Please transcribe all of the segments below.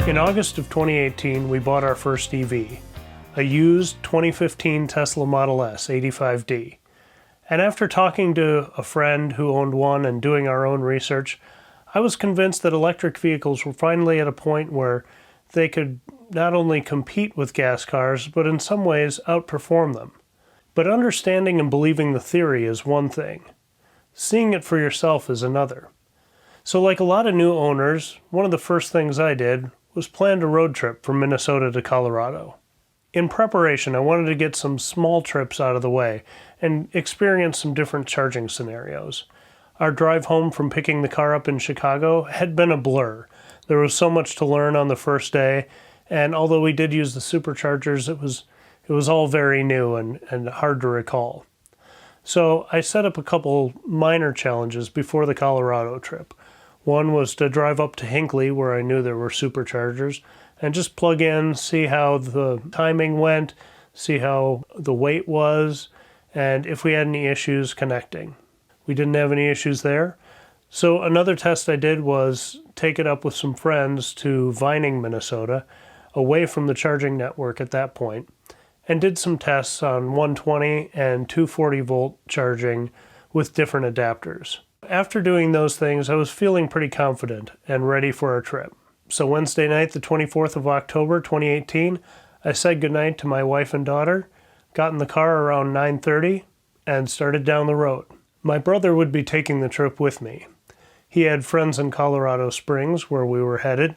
In August of 2018, we bought our first EV, a used 2015 Tesla Model S 85D. And after talking to a friend who owned one and doing our own research, I was convinced that electric vehicles were finally at a point where they could not only compete with gas cars, but in some ways outperform them. But understanding and believing the theory is one thing. Seeing it for yourself is another. So like a lot of new owners, one of the first things I did was planned a road trip from Minnesota to Colorado. In preparation, I wanted to get some small trips out of the way and experience some different charging scenarios. Our drive home from picking the car up in Chicago had been a blur. There was so much to learn on the first day, and although we did use the Superchargers, it was all very new and hard to recall. So I set up a couple minor challenges before the Colorado trip. One was to drive up to Hinckley, where I knew there were Superchargers, and just plug in, see how the timing went, see how the weight was, and if we had any issues connecting. We didn't have any issues there. So another test I did was take it up with some friends to Vining, Minnesota, away from the charging network at that point, and did some tests on 120 and 240 volt charging with different adapters. After doing those things, I was feeling pretty confident and ready for our trip. So Wednesday night, the 24th of October, 2018, I said goodnight to my wife and daughter, got in the car around 9:30, and started down the road. My brother would be taking the trip with me. He had friends in Colorado Springs, where we were headed,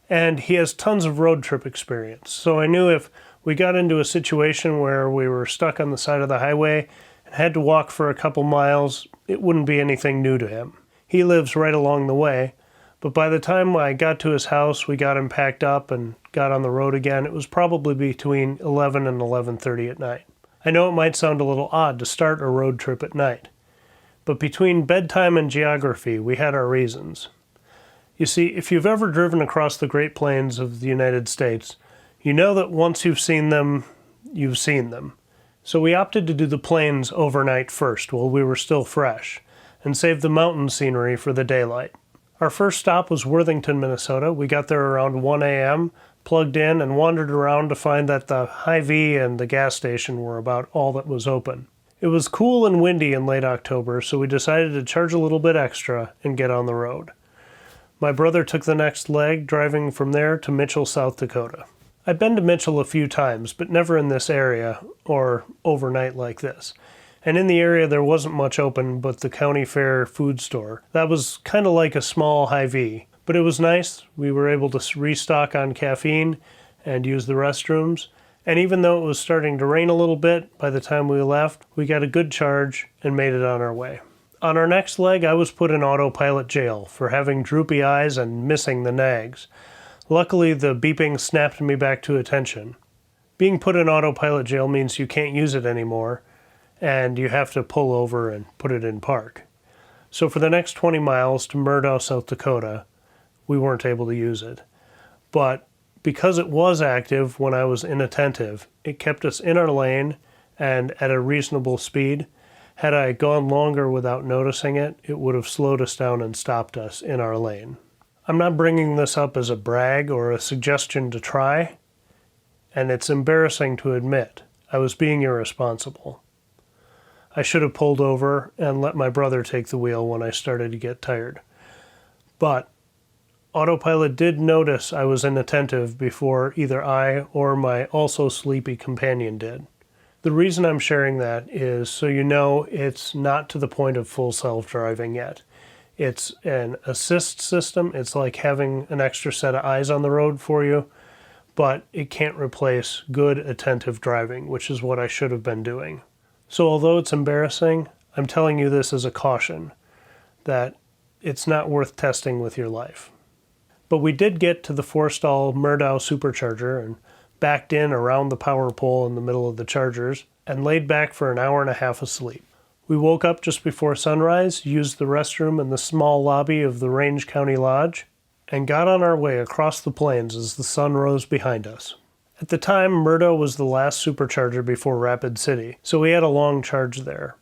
and he has tons of road trip experience. So I knew if we got into a situation where we were stuck on the side of the highway and had to walk for a couple miles, it wouldn't be anything new to him. He lives right along the way, but by the time I got to his house, we got him packed up and got on the road again. It was probably between 11 and 11:30 at night. I know it might sound a little odd to start a road trip at night, but between bedtime and geography, we had our reasons. You see, if you've ever driven across the Great Plains of the United States, you know that once you've seen them, you've seen them. So we opted to do the plains overnight first while we were still fresh, and save the mountain scenery for the daylight. Our first stop was Worthington, Minnesota. We got there around 1 a.m., plugged in, and wandered around to find that the Hy-Vee and the gas station were about all that was open. It was cool and windy in late October, so we decided to charge a little bit extra and get on the road. My brother took the next leg, driving from there to Mitchell, South Dakota. I've been to Mitchell a few times, but never in this area or overnight like this. And in the area there wasn't much open but the county fair food store. That was kind of like a small Hy-Vee, but it was nice. We were able to restock on caffeine and use the restrooms. And even though it was starting to rain a little bit by the time we left, we got a good charge and made it on our way. On our next leg, I was put in autopilot jail for having droopy eyes and missing the nags. Luckily, the beeping snapped me back to attention. Being put in autopilot jail means you can't use it anymore, and you have to pull over and put it in park. So for the next 20 miles to Murdough, South Dakota, we weren't able to use it. But because it was active when I was inattentive, it kept us in our lane and at a reasonable speed. Had I gone longer without noticing it, it would have slowed us down and stopped us in our lane. I'm not bringing this up as a brag or a suggestion to try, and it's embarrassing to admit I was being irresponsible. I should have pulled over and let my brother take the wheel when I started to get tired. But autopilot did notice I was inattentive before either I or my also sleepy companion did. The reason I'm sharing that is so you know it's not to the point of full self-driving yet. It's an assist system. It's like having an extra set of eyes on the road for you, but it can't replace good attentive driving, which is what I should have been doing. So although it's embarrassing, I'm telling you this as a caution that it's not worth testing with your life. But we did get to the 4-stall Murdough Supercharger and backed in around the power pole in the middle of the chargers and laid back for an hour and a half of sleep. We woke up just before sunrise, used the restroom in the small lobby of the Range County Lodge, and got on our way across the plains as the sun rose behind us. At the time, Murdough was the last supercharger before Rapid City, so we had a long charge there.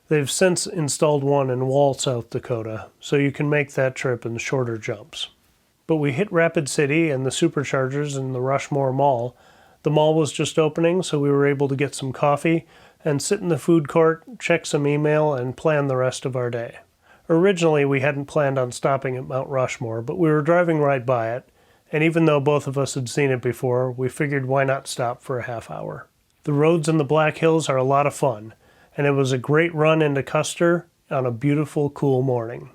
They've since installed one in Wall, South Dakota, so you can make that trip in shorter jumps. But we hit Rapid City and the Superchargers in the Rushmore Mall. The mall was just opening, so we were able to get some coffee and sit in the food court, check some email, and plan the rest of our day. Originally, we hadn't planned on stopping at Mount Rushmore, but we were driving right by it, and even though both of us had seen it before, we figured why not stop for a half hour. The roads in the Black Hills are a lot of fun, and it was a great run into Custer on a beautiful, cool morning.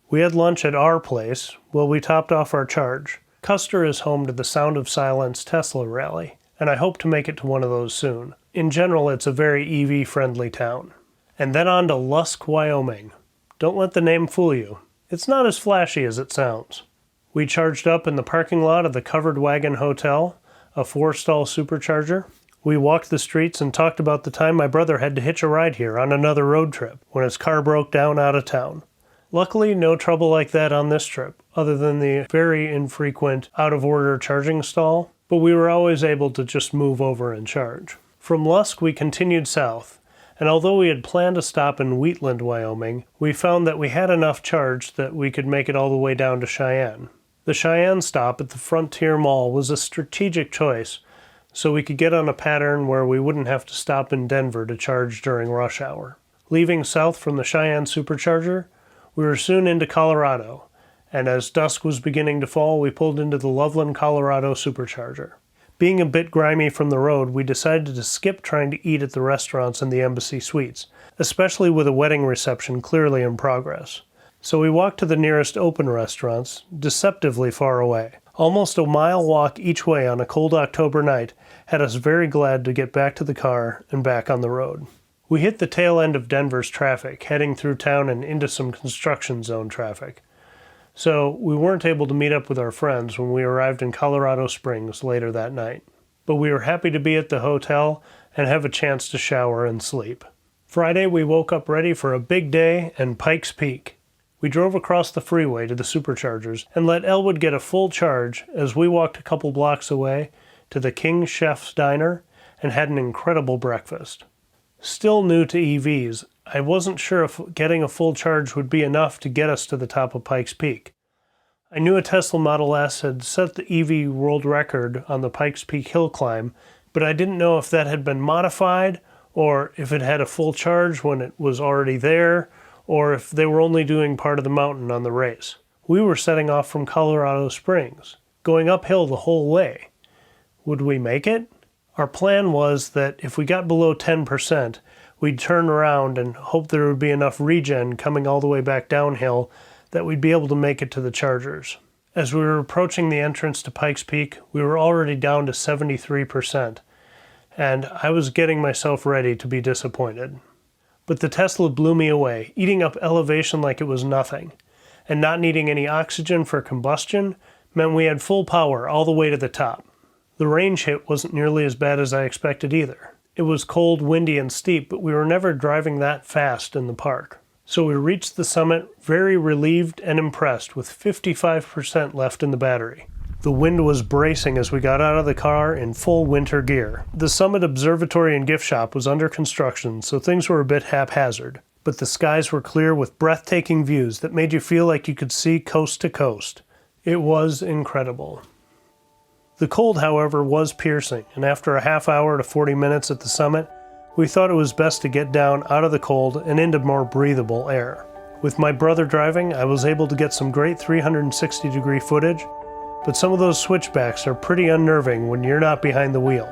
We had lunch at our place while we topped off our charge. Custer is home to the Sound of Silence Tesla rally, and I hope to make it to one of those soon. In general, it's a very EV-friendly town. And then on to Lusk, Wyoming. Don't let the name fool you. It's not as flashy as it sounds. We charged up in the parking lot of the Covered Wagon Hotel, a 4-stall supercharger. We walked the streets and talked about the time my brother had to hitch a ride here on another road trip when his car broke down out of town. Luckily, no trouble like that on this trip, other than the very infrequent out-of-order charging stall, but we were always able to just move over and charge. From Lusk, we continued south, and although we had planned a stop in Wheatland, Wyoming, we found that we had enough charge that we could make it all the way down to Cheyenne. The Cheyenne stop at the Frontier Mall was a strategic choice, so we could get on a pattern where we wouldn't have to stop in Denver to charge during rush hour. Leaving south from the Cheyenne Supercharger, we were soon into Colorado, and as dusk was beginning to fall, we pulled into the Loveland, Colorado Supercharger. Being a bit grimy from the road, we decided to skip trying to eat at the restaurants in the Embassy Suites, especially with a wedding reception clearly in progress. So we walked to the nearest open restaurants, deceptively far away. Almost a mile walk each way on a cold October night had us very glad to get back to the car and back on the road. We hit the tail end of Denver's traffic, heading through town and into some construction zone traffic. So we weren't able to meet up with our friends when we arrived in Colorado Springs later that night. But we were happy to be at the hotel and have a chance to shower and sleep. Friday, we woke up ready for a big day and Pikes Peak. We drove across the freeway to the Superchargers and let Elwood get a full charge as we walked a couple blocks away to the King Chef's Diner and had an incredible breakfast. Still new to EVs, I wasn't sure if getting a full charge would be enough to get us to the top of Pikes Peak. I knew a Tesla Model S had set the EV world record on the Pikes Peak hill climb, but I didn't know if that had been modified, or if it had a full charge when it was already there, or if they were only doing part of the mountain on the race. We were setting off from Colorado Springs, going uphill the whole way. Would we make it? Our plan was that if we got below 10%, we'd turn around and hope there would be enough regen coming all the way back downhill that we'd be able to make it to the chargers. As we were approaching the entrance to Pikes Peak, we were already down to 73%, and I was getting myself ready to be disappointed. But the Tesla blew me away, eating up elevation like it was nothing, and not needing any oxygen for combustion meant we had full power all the way to the top. The range hit wasn't nearly as bad as I expected either. It was cold, windy, and steep, but we were never driving that fast in the park. So we reached the summit very relieved and impressed with 55% left in the battery. The wind was bracing as we got out of the car in full winter gear. The summit observatory and gift shop was under construction, so things were a bit haphazard. But the skies were clear with breathtaking views that made you feel like you could see coast to coast. It was incredible. The cold, however, was piercing, and after a half hour to 40 minutes at the summit, we thought it was best to get down out of the cold and into more breathable air. With my brother driving, I was able to get some great 360-degree footage, but some of those switchbacks are pretty unnerving when you're not behind the wheel.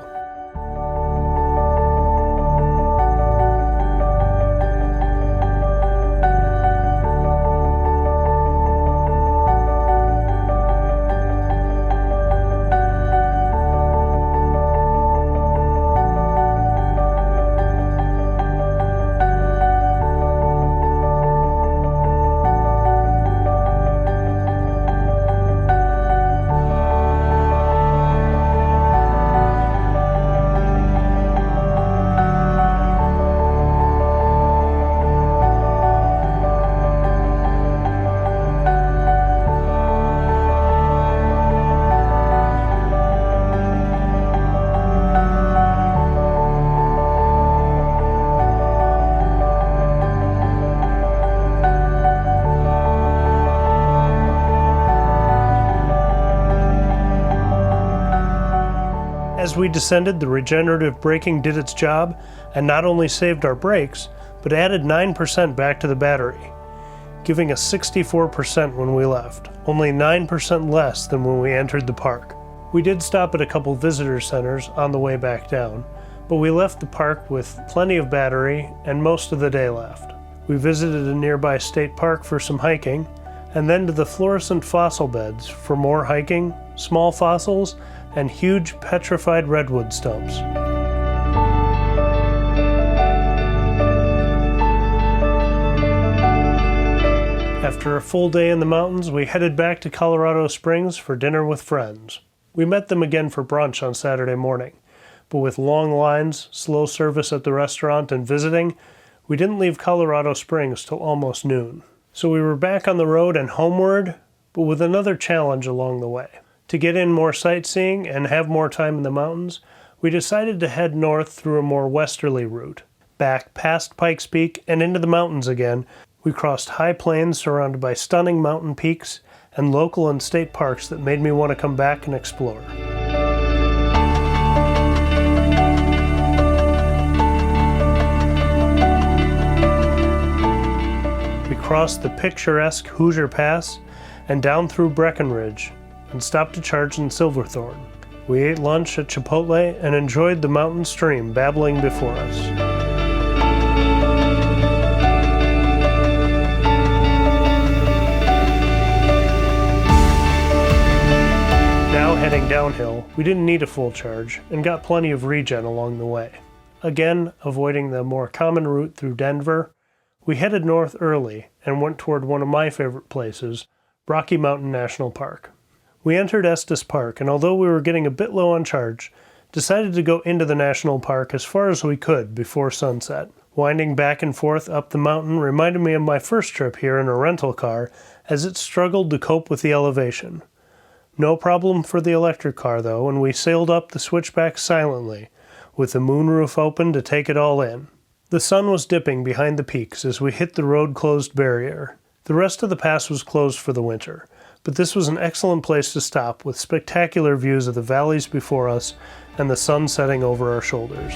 As we descended, the regenerative braking did its job and not only saved our brakes, but added 9% back to the battery, giving us 64% when we left, only 9% less than when we entered the park. We did stop at a couple visitor centers on the way back down, but we left the park with plenty of battery and most of the day left. We visited a nearby state park for some hiking, and then to the fluorescent fossil beds for more hiking, small fossils, and huge petrified redwood stumps. After a full day in the mountains, we headed back to Colorado Springs for dinner with friends. We met them again for brunch on Saturday morning, but with long lines, slow service at the restaurant, and visiting, we didn't leave Colorado Springs till almost noon. So we were back on the road and homeward, but with another challenge along the way. To get in more sightseeing and have more time in the mountains, we decided to head north through a more westerly route. Back past Pikes Peak and into the mountains again, we crossed high plains surrounded by stunning mountain peaks and local and state parks that made me want to come back and explore. We crossed the picturesque Hoosier Pass and down through Breckenridge and stopped to charge in Silverthorne. We ate lunch at Chipotle and enjoyed the mountain stream babbling before us. Heading downhill, we didn't need a full charge and got plenty of regen along the way. Again, avoiding the more common route through Denver, we headed north early and went toward one of my favorite places, Rocky Mountain National Park. We entered Estes Park, and although we were getting a bit low on charge, decided to go into the national park as far as we could before sunset. Winding back and forth up the mountain reminded me of my first trip here in a rental car, as it struggled to cope with the elevation. No problem for the electric car though, and we sailed up the switchback silently, with the moonroof open to take it all in. The sun was dipping behind the peaks as we hit the road-closed barrier. The rest of the pass was closed for the winter, but this was an excellent place to stop with spectacular views of the valleys before us and the sun setting over our shoulders.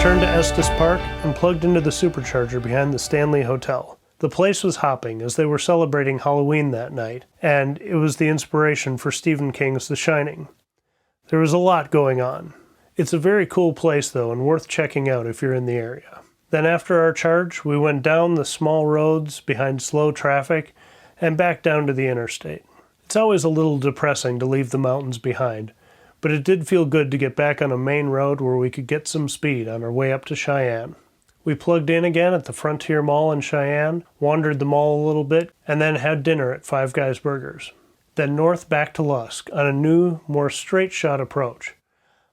Returned to Estes Park and plugged into the Supercharger behind the Stanley Hotel. The place was hopping as they were celebrating Halloween that night, and it was the inspiration for Stephen King's The Shining. There was a lot going on. It's a very cool place though, and worth checking out if you're in the area. Then after our charge, we went down the small roads behind slow traffic and back down to the interstate. It's always a little depressing to leave the mountains behind, but it did feel good to get back on a main road where we could get some speed on our way up to Cheyenne. We plugged in again at the Frontier Mall in Cheyenne, wandered the mall a little bit, and then had dinner at Five Guys Burgers. Then north back to Lusk on a new, more straight-shot approach.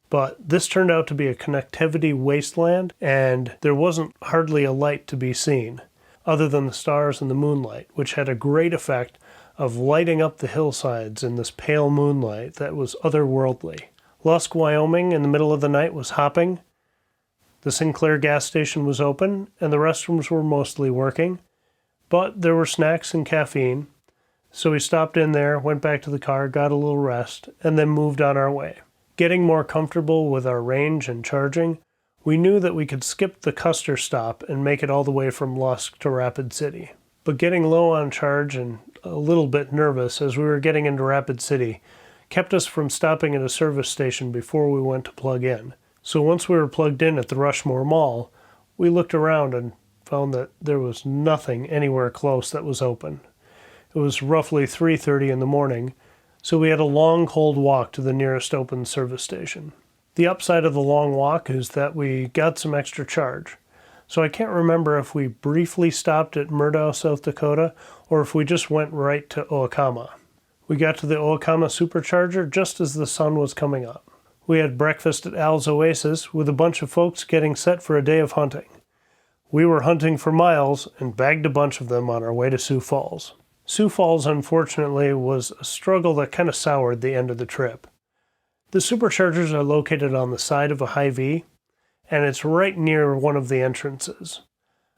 But this turned out to be a connectivity wasteland, and there wasn't hardly a light to be seen, other than the stars and the moonlight, which had a great effect of lighting up the hillsides in this pale moonlight that was otherworldly. Lusk, Wyoming, in the middle of the night was hopping. The Sinclair gas station was open, and the restrooms were mostly working, but there were snacks and caffeine, so we stopped in there, went back to the car, got a little rest, and then moved on our way. Getting more comfortable with our range and charging, we knew that we could skip the Custer stop and make it all the way from Lusk to Rapid City. But getting low on charge and a little bit nervous as we were getting into Rapid City kept us from stopping at a service station before we went to plug in. So once we were plugged in at the Rushmore Mall, we looked around and found that there was nothing anywhere close that was open. It was roughly 3:30 in the morning, so we had a long, cold walk to the nearest open service station. The upside of the long walk is that we got some extra charge. So I can't remember if we briefly stopped at Murdow, South Dakota, or if we just went right to Oakama. We got to the Oakama Supercharger just as the sun was coming up. We had breakfast at Al's Oasis with a bunch of folks getting set for a day of hunting. We were hunting for miles and bagged a bunch of them on our way to Sioux Falls. Sioux Falls, unfortunately, was a struggle that kind of soured the end of the trip. The Superchargers are located on the side of a Hy-Vee, and it's right near one of the entrances.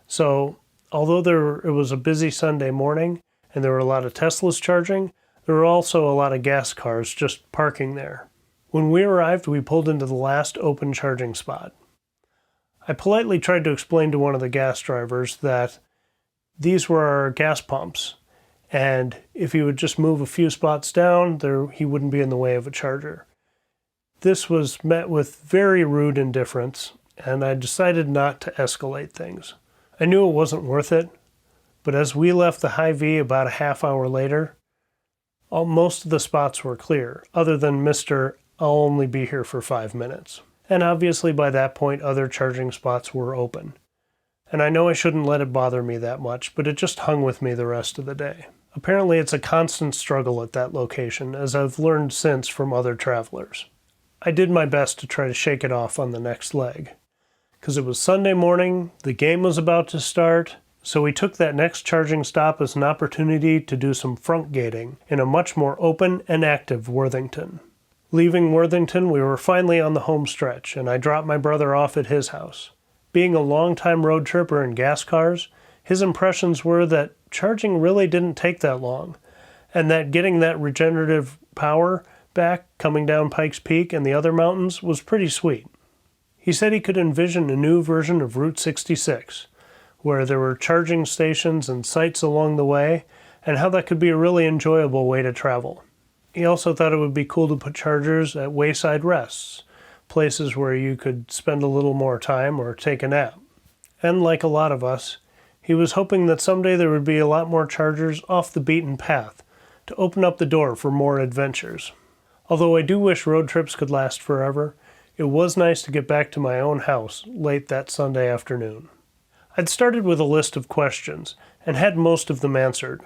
So, although it was a busy Sunday morning, and there were a lot of Teslas charging, there were also a lot of gas cars just parking there. When we arrived, we pulled into the last open charging spot. I politely tried to explain to one of the gas drivers that these were our gas pumps, and if he would just move a few spots down, he wouldn't be in the way of a charger. This was met with very rude indifference, and I decided not to escalate things. I knew it wasn't worth it, but as we left the Hy-Vee about a half hour later, most of the spots were clear, other than Mr. I'll only be here for 5 minutes. And obviously by that point other charging spots were open. And I know I shouldn't let it bother me that much, but it just hung with me the rest of the day. Apparently it's a constant struggle at that location, as I've learned since from other travelers. I did my best to try to shake it off on the next leg. Because it was Sunday morning, the game was about to start, so we took that next charging stop as an opportunity to do some front gating in a much more open and active Worthington. Leaving Worthington, we were finally on the home stretch, and I dropped my brother off at his house. Being a long-time road tripper in gas cars, his impressions were that charging really didn't take that long, and that getting that regenerative power back coming down Pikes Peak and the other mountains was pretty sweet. He said he could envision a new version of Route 66, where there were charging stations and sites along the way, and how that could be a really enjoyable way to travel. He also thought it would be cool to put chargers at wayside rests, places where you could spend a little more time or take a nap. And like a lot of us, he was hoping that someday there would be a lot more chargers off the beaten path to open up the door for more adventures. Although I do wish road trips could last forever, it was nice to get back to my own house late that Sunday afternoon. I'd started with a list of questions and had most of them answered.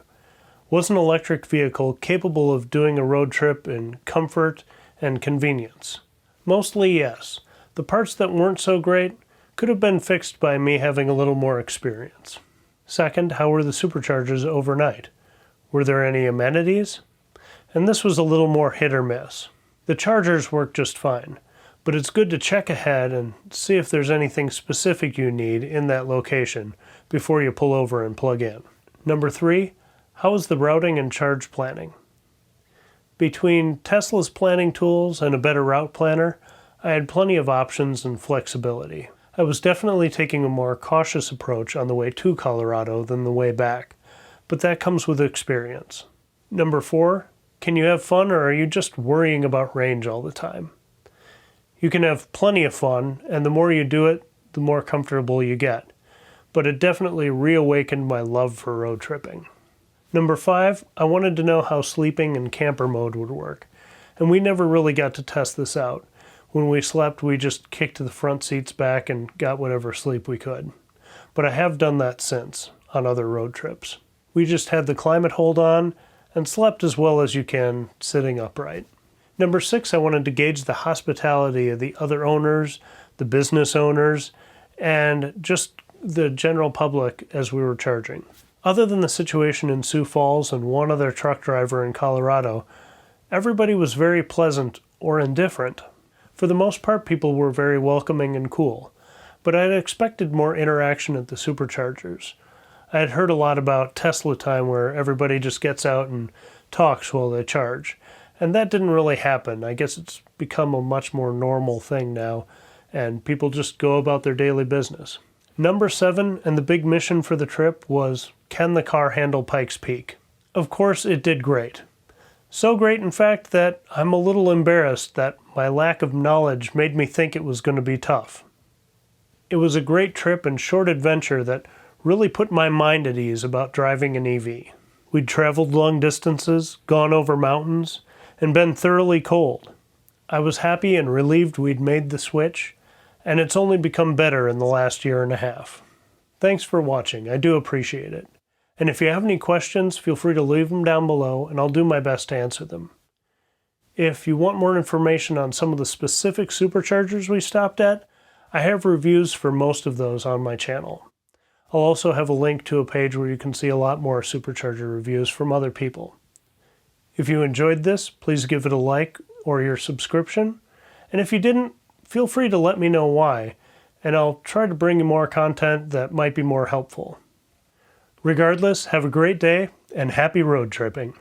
Was an electric vehicle capable of doing a road trip in comfort and convenience? Mostly yes. The parts that weren't so great could have been fixed by me having a little more experience. Second, how were the Superchargers overnight? Were there any amenities? And this was a little more hit or miss. The chargers worked just fine, but it's good to check ahead and see if there's anything specific you need in that location before you pull over and plug in. Number 3, how was the routing and charge planning? Between Tesla's planning tools and a better route planner, I had plenty of options and flexibility. I was definitely taking a more cautious approach on the way to Colorado than the way back, but that comes with experience. Number 4, can you have fun, or are you just worrying about range all the time? You can have plenty of fun, and the more you do it, the more comfortable you get. But it definitely reawakened my love for road tripping. Number 5, I wanted to know how sleeping in camper mode would work, and we never really got to test this out. When we slept, we just kicked the front seats back and got whatever sleep we could. But I have done that since, on other road trips. We just had the climate hold on, and slept as well as you can sitting upright. Number 6, I wanted to gauge the hospitality of the other owners, the business owners, and just the general public as we were charging. Other than the situation in Sioux Falls and one other truck driver in Colorado, everybody was very pleasant or indifferent. For the most part, people were very welcoming and cool, but I had expected more interaction at the Superchargers. I had heard a lot about Tesla time where everybody just gets out and talks while they charge, and that didn't really happen. I guess it's become a much more normal thing now, and people just go about their daily business. Number 7, and the big mission for the trip, was, can the car handle Pikes Peak? Of course it did great. So great, in fact, that I'm a little embarrassed that my lack of knowledge made me think it was going to be tough. It was a great trip and short adventure that really put my mind at ease about driving an EV. We'd traveled long distances, gone over mountains, and been thoroughly cold. I was happy and relieved we'd made the switch, and it's only become better in the last year and a half. Thanks for watching, I do appreciate it. And if you have any questions, feel free to leave them down below, and I'll do my best to answer them. If you want more information on some of the specific Superchargers we stopped at, I have reviews for most of those on my channel. I'll also have a link to a page where you can see a lot more Supercharger reviews from other people. If you enjoyed this, please give it a like or your subscription. And if you didn't, feel free to let me know why, and I'll try to bring you more content that might be more helpful. Regardless, have a great day and happy road tripping.